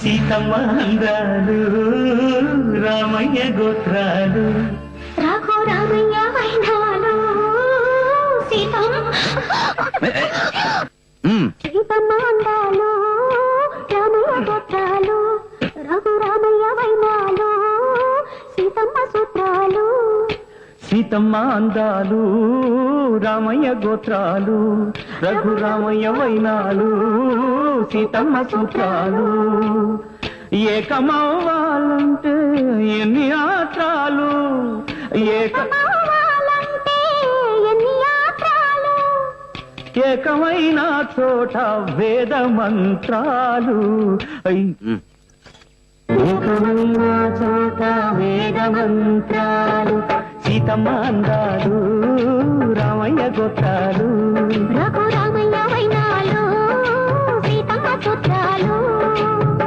సీతమ్మ అందాలు రామయ్య గోత్రాలు రాఘో రామయ్య వైనాలు సీతమ్మ అందాలు రామయ్య గోత్రాలు రఘు రామయ్య వైనాలు సీతమ్మ సూత్రాలు సీతమ్మ అందాలు రామయ్య గోత్రాలు రఘురామయ్య వైనాలు సీతమ్మ సూత్రాలు ఏకమవ్వాలంటే ఎన్ని ఆత్రాలు ఏకమవ్వాలంటే ఎన్ని యాత్రాలు ఏకమైన చోట వేద మంత్రాలు ఏకమైన చోట వేద మంత్రాలు సీతమ్మ అందాలు రామయ్య గోత్రాలు రఘు